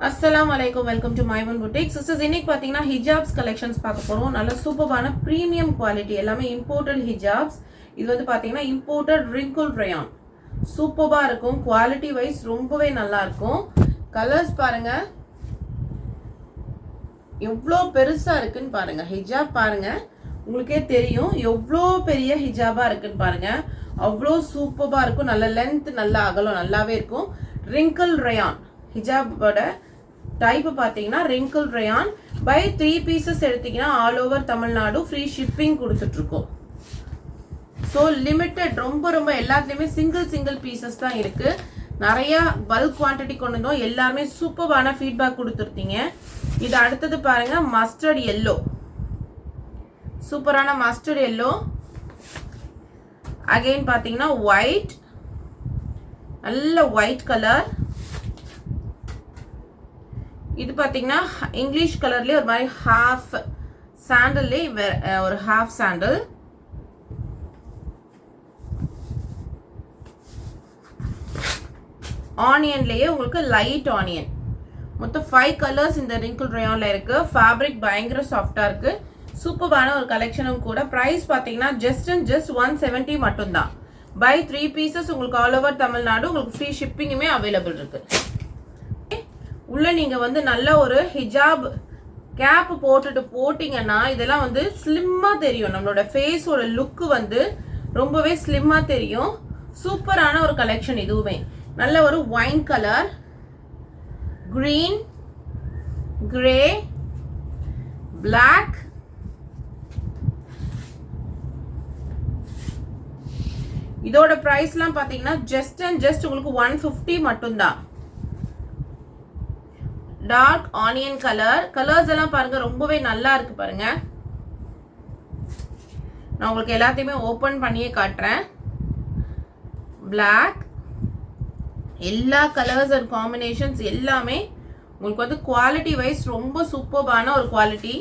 Assalamualaikum, welcome to my one boutique. Sisters, இன்னைக்கு பாத்தீங்கன்னா hijabs collections பார்க்க போறோம். நல்ல சூப்பரான பிரீமியம் குவாலிட்டி, எல்லாமே இம்போர்ட்டட் ஹிஜாப்ஸ். இது வந்து பாத்தீங்கன்னா இம்போர்ட்டட் wrinkled rayon. சூப்பரா இருக்கும், குவாலிட்டி வைஸ் ரொம்பவே நல்லா இருக்கும். கலர்ஸ் பாருங்க எவ்வளோ பெருசா இருக்குன்னு பாருங்க. ஹிஜாப் பாருங்க, உங்களுக்கே தெரியும் எவ்வளோ பெரிய ஹிஜாபா இருக்குன்னு பாருங்க. அவ்வளோ சூப்பரா இருக்கும், நல்ல லென்த், நல்ல அகலம் நல்லாவே இருக்கும். wrinkled rayon ஹிஜாபோட டைப் பார்த்தீங்கன்னா wrinkled rayon. பை 3 பீசஸ் எடுத்தீங்கன்னா all over Tamil Nadu free shipping கொடுத்துட்டு இருக்கோம். ஸோ லிமிட்டட், ரொம்ப ரொம்ப எல்லாத்துலேயுமே சிங்கிள் பீசஸ் தான் இருக்கு. நிறைய பல்க் குவான்டிட்டி கொண்டு வந்தோம், எல்லாருமே சூப்பரான ஃபீட்பேக் கொடுத்துருந்தீங்க. இது அடுத்தது பாருங்க, மஸ்டர்ட் எல்லோ, சூப்பரான மஸ்டர்ட் எல்லோ. அகைன் பார்த்தீங்கன்னா ஒயிட், நல்ல ஒயிட் கலர். இது பார்த்தீங்கன்னா இங்கிலீஷ் கலர்லேயே ஒரு மாதிரி ஹாஃப் சாண்டல்லே ஒரு ஹாஃப் சாண்டல். ஆனியன்லேயே உங்களுக்கு லைட் ஆனியன். மொத்தம் 5 கலர்ஸ் இந்த wrinkled rayonல இருக்கு. ஃபேப்ரிக் பயங்கர சாஃப்டா இருக்கு, சூப்பரான ஒரு கலெக்ஷனும் கூட. ப்ரைஸ் பார்த்தீங்கன்னா ஜஸ்ட் 170 மட்டும்தான். பை 3 பீசஸ் உங்களுக்கு ஆல் ஓவர் தமிழ்நாடு உங்களுக்கு ஃப்ரீ ஷிப்பிங்குமே அவைலபிள் இருக்கு. உள்ள நீங்க வந்து நல்ல ஒரு ஹிஜாப் கேப் போட்டுட்டு போட்டீங்கன்னா இதெல்லாம் வந்து ஸ்லிம்மா தெரியும். நம்மளோட ஃபேஸோட லுக் வந்து ரொம்பவே ஸ்லிம்மா தெரியும். சூப்பரான ஒரு கலெக்ஷன். இதுவுமே நல்ல ஒரு wine colour, green, grey, black, இதோட பிரைஸ்லாம் பாத்தீங்கன்னா ஜஸ்ட் உங்களுக்கு 150 மட்டும்தான். Dark onion colour. கலர்ஸ் எல்லாம் பாருங்க ரொம்பவே நல்லா இருக்கு பாருங்க. நான் உங்களுக்கு எல்லாத்தையுமே ஓபன் பண்ணியே காட்டுறேன். பிளாக், எல்லா கலர்ஸ் அண்ட் காம்பினேஷன்ஸ் எல்லாமே உங்களுக்கு வந்து குவாலிட்டி வைஸ் ரொம்ப சூப்பரான ஒரு குவாலிட்டி.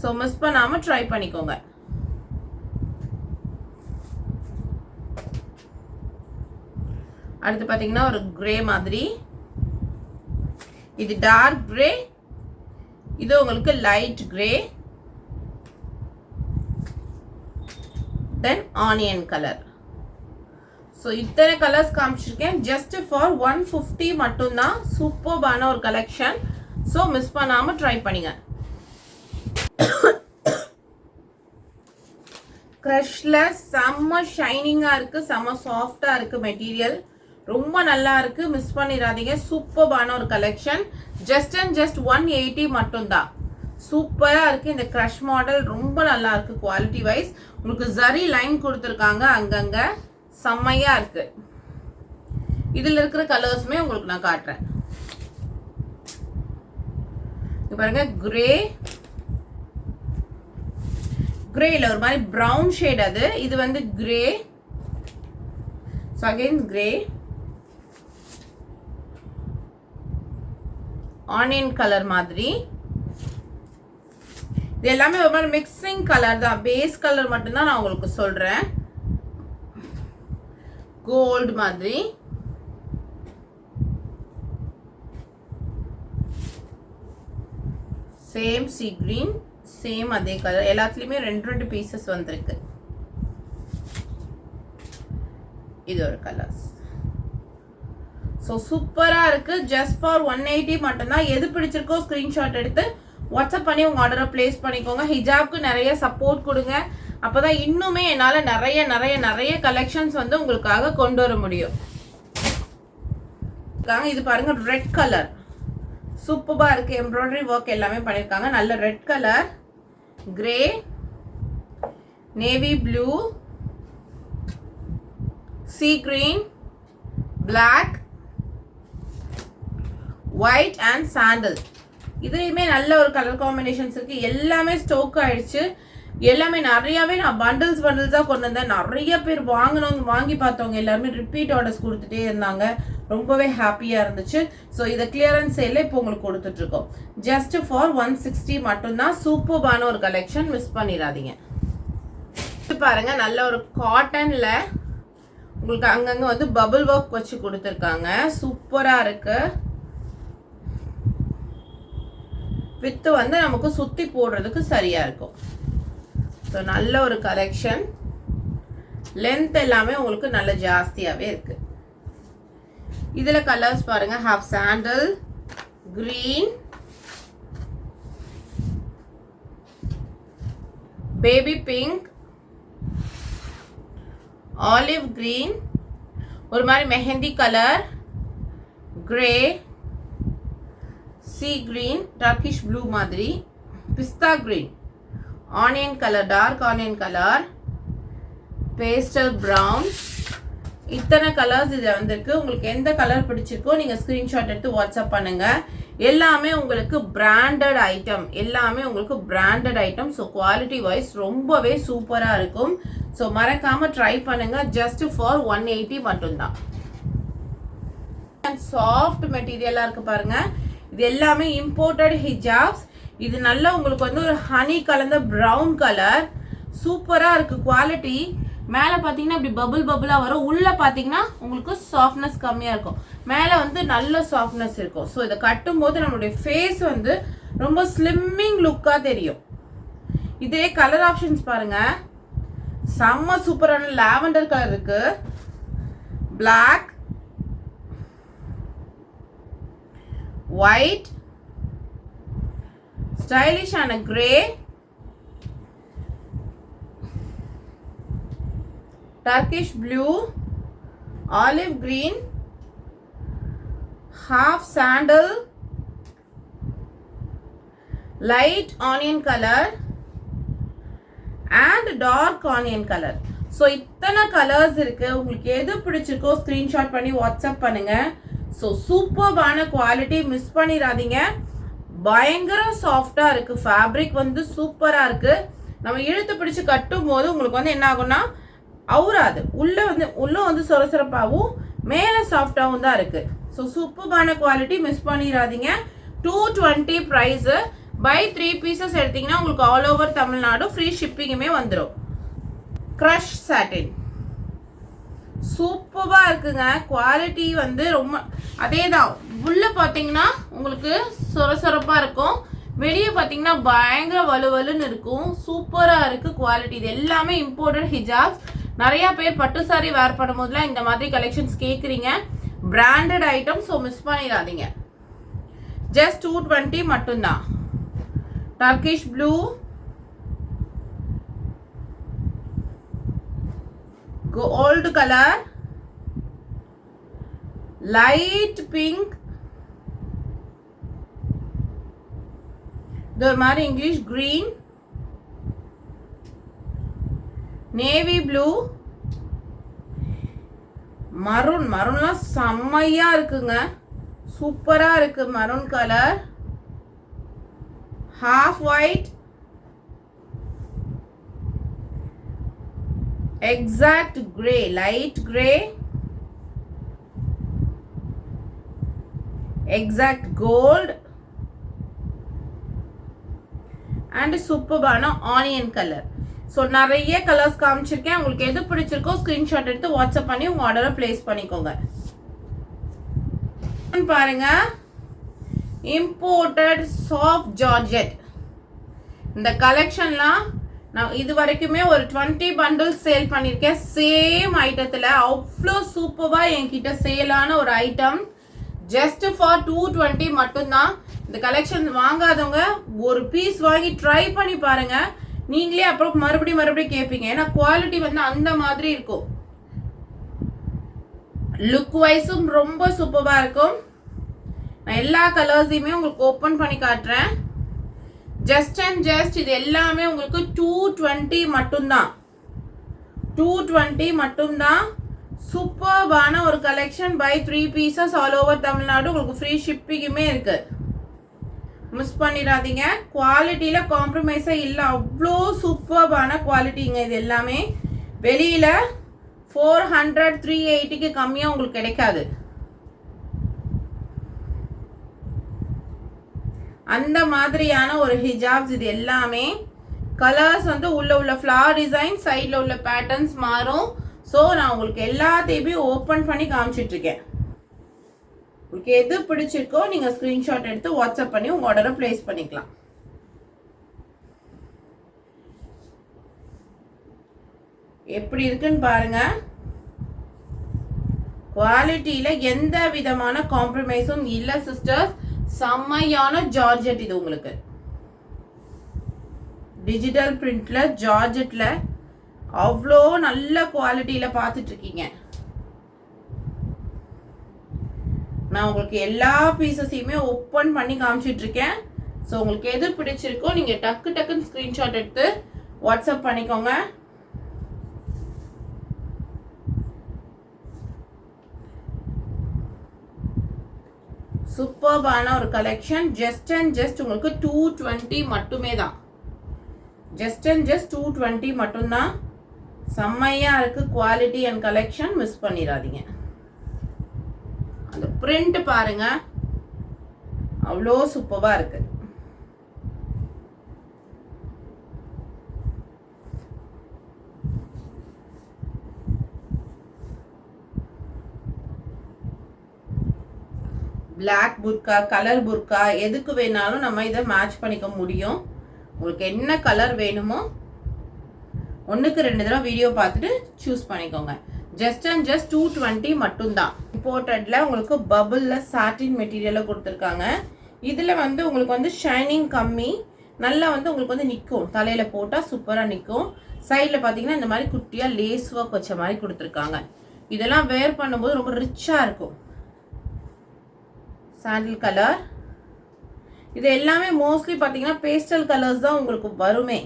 ஸோ மிஸ் பண்ணாம ட்ரை பண்ணிக்கோங்க. அடுத்து பார்த்தீங்கன்னா ஒரு கிரே மாதிரி, இது டார்க் கிரே, இது உங்களுக்கு லைட் கிரே, தென் ஆனியன் கலர். ஸோ இத்தனை கலர்ஸ் காமிச்சிருக்கேன் ஜஸ்ட் ஃபார் 150 மட்டும்தான். சூப்பர்பான ஒரு கலெக்ஷன். ஸோ மிஸ் பண்ணாம ட்ரை பண்ணுங்க. க்ரஷ்ல செம்ம ஷைனிங்கா இருக்கு, செம்ம சாஃப்டா இருக்கு மெட்டீரியல், ரொம்ப நல்லா இருக்கு. மிஸ் பண்ணிடாதீங்க. சூப்பரான ஒரு கலெக்ஷன். ஜஸ்ட் 180 மட்டும்தான். சூப்பரா இருக்கு. இந்த கிரஷ் மாடல் ரொம்ப நல்லா இருக்கு குவாலிட்டி வைஸ். உங்களுக்கு ஜரி லைன் கொடுத்துருக்காங்க அங்கங்க, செம்மையா இருக்கு. இதுல இருக்கிற கலர்ஸுமே உங்களுக்கு நான் காட்டுறேன். பாருங்க, கிரே, கிரேல ஒரு மாதிரி பிரவுன் ஷேட், அது இது வந்து grey. Again grey, onion colour மாதிரி. இது எல்லாமே ஒரு மாதிரி மிக்சிங் கலர் தான், பேஸ் கலர் மட்டும்தான் நான் உங்களுக்கு சொல்றேன். கோல்டு மாதிரி, சேம் சி கிரீன், சேம் அதே கலர். எல்லாத்துலயுமே 2 பீசஸ் வந்திருக்கு. இது ஒரு கலர்ஸ். ஸோ சூப்பராக இருக்கு. ஜஸ்ட் ஃபார் 180 மட்டும்தான். எது பிடிச்சிருக்கோ ஸ்க்ரீன்ஷாட் எடுத்து வாட்ஸ்அப் பண்ணி உங்கள் ஆர்டரை பிளேஸ் பண்ணிக்கோங்க. ஹிஜாப்க்கு நிறைய சப்போர்ட் கொடுங்க, அப்போதான் இன்னுமே என்னால் நிறைய கலெக்ஷன்ஸ் வந்து உங்களுக்காக கொண்டு வர முடியும். இது பாருங்க, ரெட் கலர் சூப்பராக இருக்கு. எம்ப்ராய்டரி ஒர்க் எல்லாமே பண்ணியிருக்காங்க. நல்ல red colour, grey, navy blue, sea green, black, white and sandal. இதுலையுமே நல்ல ஒரு கலர் காம்பினேஷன்ஸ் இருக்கு. எல்லாமே ஸ்டாக் ஆயிடுச்சு. எல்லாமே நிறையாவே நான் பண்டில்ஸாக கொண்டு வந்தேன். நிறைய பேர் வாங்கி பார்த்தவங்க எல்லாருமே ரிப்பீட் ஆர்டர்ஸ் கொடுத்துட்டே இருந்தாங்க. ரொம்பவே ஹாப்பியாக இருந்துச்சு. ஸோ இதை கிளியரன்ஸ் சேல்ல இப்போ உங்களுக்கு கொடுத்துட்டு இருக்கோம். ஜஸ்ட் ஃபார் 160 மட்டும்தான். சூப்பரான ஒரு கலெக்ஷன், மிஸ் பண்ணிடாதீங்க. பாருங்க, நல்ல ஒரு காட்டன்ல உங்களுக்கு அங்கங்க வந்து பபிள் ஒர்க் வச்சு கொடுத்துருக்காங்க. சூப்பரா இருக்கு. வித்து வந்து நமக்கு சுற்றி போடுறதுக்கு சரியாக இருக்கும். ஸோ நல்ல ஒரு கலெக்ஷன். லென்த் எல்லாமே உங்களுக்கு நல்ல ஜாஸ்தியாகவே இருக்குது. இதில் கலர்ஸ் பாருங்கள். Half sandal, green, baby pink, olive green, ஒரு மாதிரி mehndi colour, grey, sea green, Turkish blue மாதிரி, pista green, onion colour, dark onion colour, pastel brown. இத்தனை கலர்ஸ் இதில் வந்திருக்கு. உங்களுக்கு எந்த கலர் பிடிச்சிருக்கோ நீங்கள் ஸ்க்ரீன்ஷாட் எடுத்து வாட்ஸ்அப் பண்ணுங்கள். எல்லாமே உங்களுக்கு பிராண்டட் ஐட்டம், எல்லாமே உங்களுக்கு branded item. So quality wise ரொம்பவே சூப்பராக இருக்கும். ஸோ மறக்காமல் ட்ரை பண்ணுங்கள். ஜஸ்ட் ஃபார் 180 மட்டும்தான். சாஃப்ட் மெட்டீரியலாக இருக்குது பாருங்கள். இது எல்லாமே இம்போர்ட்டட் ஹிஜாப்ஸ். இது நல்லா உங்களுக்கு வந்து ஒரு ஹனி கலந்த ப்ரௌன் கலர், சூப்பராக இருக்குது குவாலிட்டி. மேலே பார்த்தீங்கன்னா இப்படி பபுளாக வரும். உள்ளே பார்த்தீங்கன்னா உங்களுக்கு சாஃப்ட்னஸ் கம்மியாக இருக்கும், மேலே வந்து நல்ல சாஃப்ட்னஸ் இருக்கும். ஸோ இதை கட்டும்போது நம்மளுடைய ஃபேஸ் வந்து ரொம்ப ஸ்லிம்மிங் லுக்காக தெரியும். இதே கலர் ஆப்ஷன்ஸ் பாருங்கள், செம்ம சூப்பரான லாவெண்டர் கலர் இருக்கு, பிளாக், ஒயிட், ஸ்டைலிஷான grey, Turkish blue, olive green, half sandal, light onion color and dark onion color. So இத்தனை கலர்ஸ் இருக்கு. உங்களுக்கு எது பிடிச்சிருக்கோ ஸ்க்ரீன்ஷாட் பண்ணி வாட்ஸ்அப் பண்ணுங்க. ஸோ சூப்பர்பான குவாலிட்டி, மிஸ் பண்ணிடாதீங்க. பயங்கர சாஃப்டாக இருக்கு, ஃபேப்ரிக் வந்து சூப்பராக இருக்கு. நம்ம இழுத்து பிடிச்சி கட்டும் போது உங்களுக்கு வந்து என்ன ஆகும்னா அவுராது. உள்ள வந்து சொரசொரப்பாகவும் மேலே சாஃப்டாகவும் தான் இருக்கு. ஸோ சூப்பர்பான குவாலிட்டி, மிஸ் பண்ணிடாதீங்க. 220 ப்ரைஸு. பை 3 பீசஸ் எடுத்தீங்கன்னா உங்களுக்கு ஆல் ஓவர் தமிழ்நாடு ஃப்ரீ ஷிப்பிங்குமே வந்துடும். க்ரஷ் சாட்டின் சூப்பராக இருக்குங்க. குவாலிட்டி வந்து ரொம்ப அதே தான். உள்ளே பார்த்தீங்கன்னா உங்களுக்கு சொரசொரப்பாக இருக்கும், வெளியே பார்த்தீங்கன்னா பயங்கர வலுவலுன்னு இருக்கும். சூப்பராக இருக்குது குவாலிட்டி. இது எல்லாமே இம்போர்ட்டட் ஹிஜாப்ஸ். நிறையா பேர் பட்டு சாரி வேர் பண்ணும்போதுலாம் இந்த மாதிரி கலெக்ஷன்ஸ் கேட்குறீங்க. Branded item. ஸோ மிஸ் பண்ணிடாதீங்க. ஜஸ்ட் 220 மட்டும்தான். Turkish blue, gold colour, light pink, இது ஒரு மாதிரி இங்கிலீஷ் கிரீன், நேவி ப்ளூ, மரூன்லாம் செம்மையா இருக்குங்க, சூப்பரா இருக்கு. Maroon colour, half white, exact grey, light grey, exact gold and சூப்பரான ஆனியன் கலர். ஸோ நிறைய கலர்ஸ் காமிச்சிருக்கேன். உங்களுக்கு எது பிடிச்சிருக்கோ ஸ்க்ரீன்ஷாட் எடுத்து வாட்ஸ்அப் பண்ணி உங்கள் ஆர்டரை பிளேஸ் பண்ணிக்கோங்க. பாருங்க, இம்போர்ட்டட் சாஃப்ட் ஜார்ஜெட். இந்த கலெக்ஷன்லாம் நான் இது வரைக்குமே ஒரு 20 பண்டில்ஸ் சேல் பண்ணியிருக்கேன். சேம் ஐட்டத்தில் அவ்வளோ சூப்பராக என்கிட்ட சேலான ஒரு ஐட்டம். ஜஸ்ட் ஃபார் 220 மட்டும்தான். இந்த கலெக்ஷன் வாங்காதவங்க ஒரு பீஸ் வாங்கி ட்ரை பண்ணி பாருங்க. நீங்களே அப்புறம் மறுபடியும் கேட்பீங்க. ஏன்னா குவாலிட்டி வந்து அந்த மாதிரி இருக்கும். லுக் வைஸும் ரொம்ப சூப்பராக இருக்கும். நான் எல்லா கலர்ஸையுமே உங்களுக்கு ஓப்பன் பண்ணி காட்டுறேன். ஜஸ்ட் அண்ட் ஜஸ்ட் இது எல்லாமே உங்களுக்கு 220 மட்டும்தான். 220 மட்டும்தான். சூப்பர்பான ஒரு collection. By 3 pieces all over Tamil Nadu உங்களுக்கு ஃப்ரீ ஷிப்பிங்குமே இருக்கு. மிஸ் பண்ணிடாதீங்க. குவாலிட்டியில் காம்ப்ரமைஸே இல்லை, அவ்வளோ சூப்பர்பான குவாலிட்டிங்க. இது எல்லாமே வெளியில் 400 380க்கு கம்மியாக உங்களுக்கு கிடைக்காது. அந்த மாதிரியான ஒரு ஹிஜாப்ஸ். இது எல்லாமே கலர்ஸ் வந்து உள்ள ஃப்ளவர் டிசைன், சைடில் உள்ள பேட்டர்ன்ஸ் மாறும். ஸோ நான் உங்களுக்கு எல்லாத்தையுமே ஓப்பன் பண்ணி காமிச்சிட்ருக்கேன். உங்களுக்கு எது பிடிச்சிருக்கோ நீங்க ஸ்கிரீன்ஷாட் எடுத்து வாட்ஸ்அப் பண்ணி உங்க ஆர்டரை பிளேஸ் பண்ணிக்கலாம். எப்படி இருக்குன்னு பாருங்க. குவாலிட்டியில எந்த விதமான காம்ப்ரமைஸும் இல்ல சிஸ்டர்ஸ். செம்மையான ஜார்ஜெட் இது உங்களுக்கு. டிஜிட்டல் பிரிண்ட்ல ஜார்ஜெட்ல அவ்வளோ நல்ல குவாலிட்டியில பார்த்துட்டு இருக்கீங்க. நான் உங்களுக்கு எல்லா பீசஸையுமே ஓப்பன் பண்ணி காமிச்சிட்டு இருக்கேன். ஸோ உங்களுக்கு எது பிடிச்சிருக்கோ நீங்க டக்கு டக்குன்னு ஸ்கிரீன்ஷாட் எடுத்து வாட்ஸ்அப் பண்ணிக்கோங்க. சூப்பர்பான ஒரு கலெக்ஷன். ஜஸ்ட் அண்ட் ஜஸ்ட் உங்களுக்கு 220 மட்டுமே தான். ஜஸ்ட் அண்ட் ஜஸ்ட் 220 மட்டும்தான். செம்மையா இருக்கு குவாலிட்டி அண்ட் கலெக்ஷன். மிஸ் பண்ணிடாதீங்க. அந்த பிரிண்ட் பாருங்க, அவ்வளோ சூப்பரா இருக்கு. பிளாக் புர்கா, கலர் புர்கா, எதுக்கு வேணாலும் நம்ம இதை மேட்ச் பண்ணிக்க முடியும். உங்களுக்கு என்ன கலர் வேணுமோ ஒன்றுக்கு 2 தடவை வீடியோ பார்த்துட்டு சூஸ் பண்ணிக்கோங்க. ஜஸ்ட் அண்ட் ஜஸ்ட் 220 மட்டும்தான். இம்போர்ட்டட்ல உங்களுக்கு பபுளில் சாட்டின் மெட்டீரியலில் கொடுத்துருக்காங்க. இதில் வந்து உங்களுக்கு வந்து ஷைனிங் கம்மி, நல்லா வந்து உங்களுக்கு வந்து நிற்கும். தலையில் போட்டால் சூப்பராக நிற்கும். சைடில் பார்த்தீங்கன்னா இந்த மாதிரி குட்டியாக லேஸ் ஒர்க் வச்ச மாதிரி கொடுத்துருக்காங்க. இதெல்லாம் வேர் பண்ணும்போது ரொம்ப ரிச்சாக இருக்கும். சாண்டில் கலர். இது எல்லாமே மோஸ்ட்லி பார்த்தீங்கன்னா பேஸ்டல் கலர்ஸ் தான் உங்களுக்கு வருமே.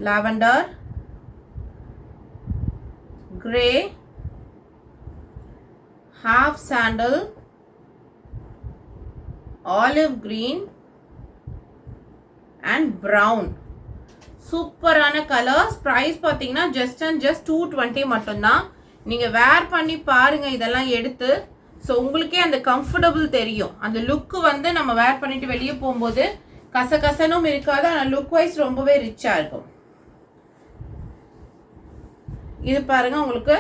Lavender, grey, half sandal, olive green and brown. சூப்பரான கலர்ஸ். பிரைஸ் பார்த்தீங்கன்னா ஜஸ்ட் அண்ட் ஜஸ்ட் 220 மட்டும்தான். நீங்கள் வேர் பண்ணி பாருங்க இதெல்லாம் எடுத்து. ஸோ உங்களுக்கே அந்த கம்ஃபர்டபுள் தெரியும். அந்த லுக்கு வந்து நம்ம வேர் பண்ணிட்டு வெளியே போகும்போது கசகசனும் இருக்காது, ஆனால் லுக் வைஸ் ரொம்பவே ரிச்சாக இருக்கும். இது பாருங்க உங்களுக்கு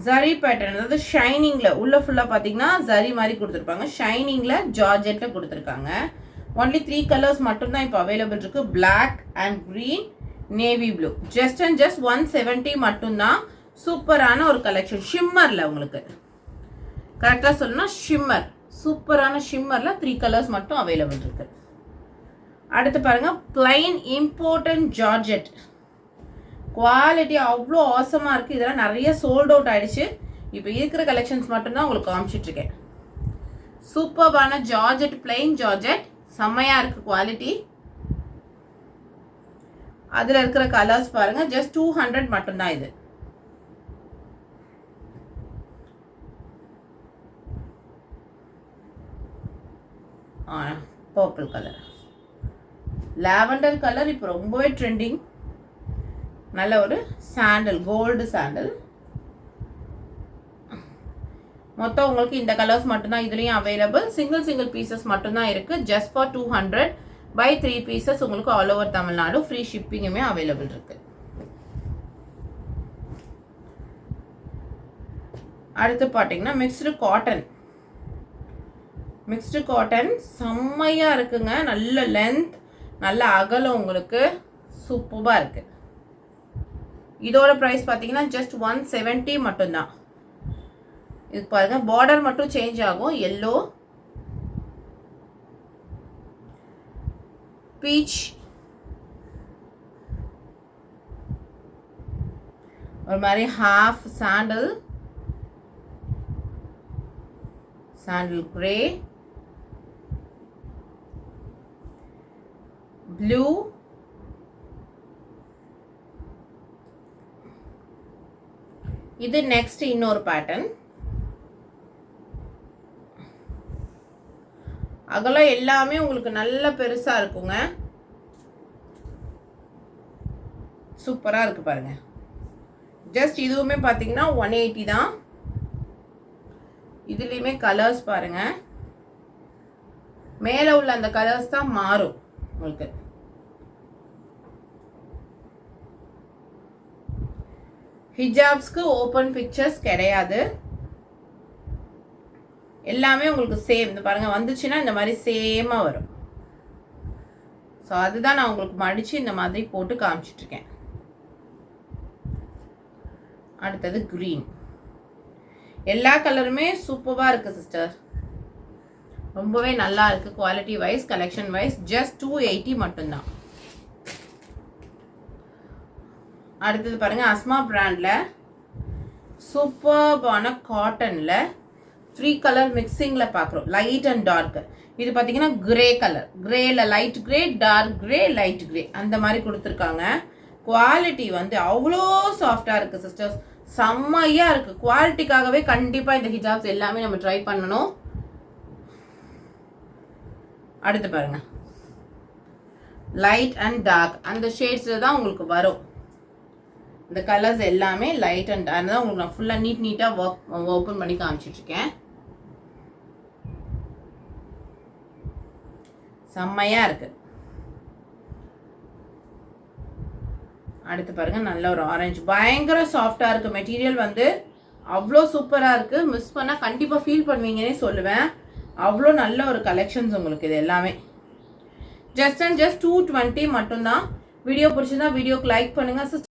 ஜரி பேட்டர்ன், அதாவது ஷைனிங்கில் உள்ள ஃபுல்லாக பார்த்தீங்கன்னா ஜரி மாதிரி கொடுத்துருப்பாங்க. ஷைனிங்கில் ஜார்ஜெட்டில் கொடுத்துருக்காங்க. ஒன்லி 3 கலர்ஸ் மட்டும்தான் இப்போ அவைலபிள் இருக்கு. Black and green, navy blue. Just and just 170 மட்டும்தான். சூப்பரான ஒரு கலெக்ஷன். ஷிம்மரில் உங்களுக்கு கரெக்டாக சொல்லணும்னா ஷிம்மர், சூப்பரான ஷிம்மரில் 3 கலர்ஸ் மட்டும் அவைலபிள் இருக்கு. அடுத்து பாருங்க பிளைன் இம்போர்ட்டன்ட் ஜார்ஜெட். குவாலிட்டி அவ்வளோ ஆசமாக இருக்குது. இதெல்லாம் நிறைய சோல்ட் அவுட் ஆயிடுச்சு. இப்போ இருக்கிற கலெக்ஷன்ஸ் மட்டும்தான் உங்களுக்கு காமிச்சிட்ருக்கேன். சூப்பர்பான ஜார்ஜெட், பிளைன் ஜார்ஜெட், செம்மையாக இருக்குது குவாலிட்டி. அதில் இருக்கிற கலர்ஸ் பாருங்கள். ஜஸ்ட் 200 மட்டும்தான் இது. பர்பிள் கலர், லாவெண்டர் கலர் இப்போ ரொம்பவே ட்ரெண்டிங். நல்ல ஒரு சாண்டல், கோல்டு சாண்டல். மொத்தம் உங்களுக்கு இந்த கலர்ஸ் மட்டும்தான் இதுலேயும் அவைலபிள். சிங்கிள் பீசஸ் மட்டும்தான் இருக்குது. ஜஸ்ட் ஃபார் 200 by 3 பீசஸ் உங்களுக்கு ஆல் ஓவர் தமிழ்நாடு. ஃப்ரீ ஷிப்பிங்குமே அவைலபிள் இருக்கு. அடுத்து பார்த்தீங்கன்னா மிக்ஸ்டு காட்டன். மிக்ஸ்டு காட்டன் செம்மையாக இருக்குங்க. நல்ல லென்த், நல்ல அகலம், உங்களுக்கு சூப்பராக இருக்குது. இதோட ப்ரைஸ் பார்த்தீங்கன்னா ஜஸ்ட் 170 மட்டும்தான். இது பாருங்க, பார்டர் மட்டும் சேஞ்ச் ஆகும். எல்லோ, பீச், ஒரு மாதிரி half sandal, sandal grey, blue, இது நெக்ஸ்ட் இன்னொரு பேட்டர்ன். அகலம் எல்லாமே உங்களுக்கு நல்ல பெருசா இருக்குங்க. சூப்பரா இருக்கு பாருங்க. ஜஸ்ட் இதுவுமே பாத்தீங்கன்னா 180 தான். இதுலயுமே கலர்ஸ் பாருங்க. மேல உள்ள அந்த கலர்ஸ் தான் மாறும் உங்களுக்கு. ஹிஜாப்ஸ்க்கு ஓப்பன் பிக்சர்ஸ் கிடையாது. எல்லாமே உங்களுக்கு சேம். இந்த பாருங்க வந்துச்சுன்னா இந்த மாதிரி சேமாக வரும். ஸோ அதுதான் நான் உங்களுக்கு மடித்து இந்த மாதிரி போட்டு காமிச்சிட்ருக்கேன். அடுத்தது க்ரீன். எல்லா கலருமே சூப்பராக இருக்குது சிஸ்டர். ரொம்பவே நல்லா இருக்குது. Quality wise collection wise just 280 மட்டும்தான். அடுத்தது பாருங்கள் அஸ்மா பிராண்டில் சூப்பர்பான காட்டனில் 3 கலர் மிக்சிங்கில் பார்க்குறோம். Light and dark. இது பார்த்தீங்கன்னா கிரே கலர். கிரேல light grey, dark grey, light grey அந்த மாதிரி கொடுத்துருக்காங்க. குவாலிட்டி வந்து அவ்வளோ சாஃப்டாக இருக்குது சிஸ்டர்ஸ். செம்மையாக இருக்குது. குவாலிட்டிக்காகவே கண்டிப்பாக இந்த ஹிஜாப்ஸ் எல்லாமே நம்ம ட்ரை பண்ணணும். அடுத்து பாருங்க லைட் அண்ட் டார்க் அந்த ஷேட்ஸில் தான் உங்களுக்கு வரும். இந்த கலர்ஸ் எல்லாமே லைட் அண்ட் டார்க் தான் உங்களுக்கு நான் ஃபுல்லாக நீட்டாக ஓப்பன் பண்ணி காமிச்சிட்ருக்கேன். செம்மையாக இருக்குது. அடுத்து பாருங்கள் நல்ல ஒரு ஆரஞ்சு. பயங்கர சாஃப்டாக இருக்குது. மெட்டீரியல் வந்து அவ்வளோ சூப்பராக இருக்குது. மிஸ் பண்ணால் கண்டிப்பாக ஃபீல் பண்ணுவீங்கன்னே சொல்லுவேன். அவ்வளோ நல்ல ஒரு கலெக்ஷன்ஸ் உங்களுக்கு இது எல்லாமே. ஜஸ்ட் 220 மட்டும்தான். வீடியோ பிடிச்சிருந்தா வீடியோக்கு லைக் பண்ணுங்கள்.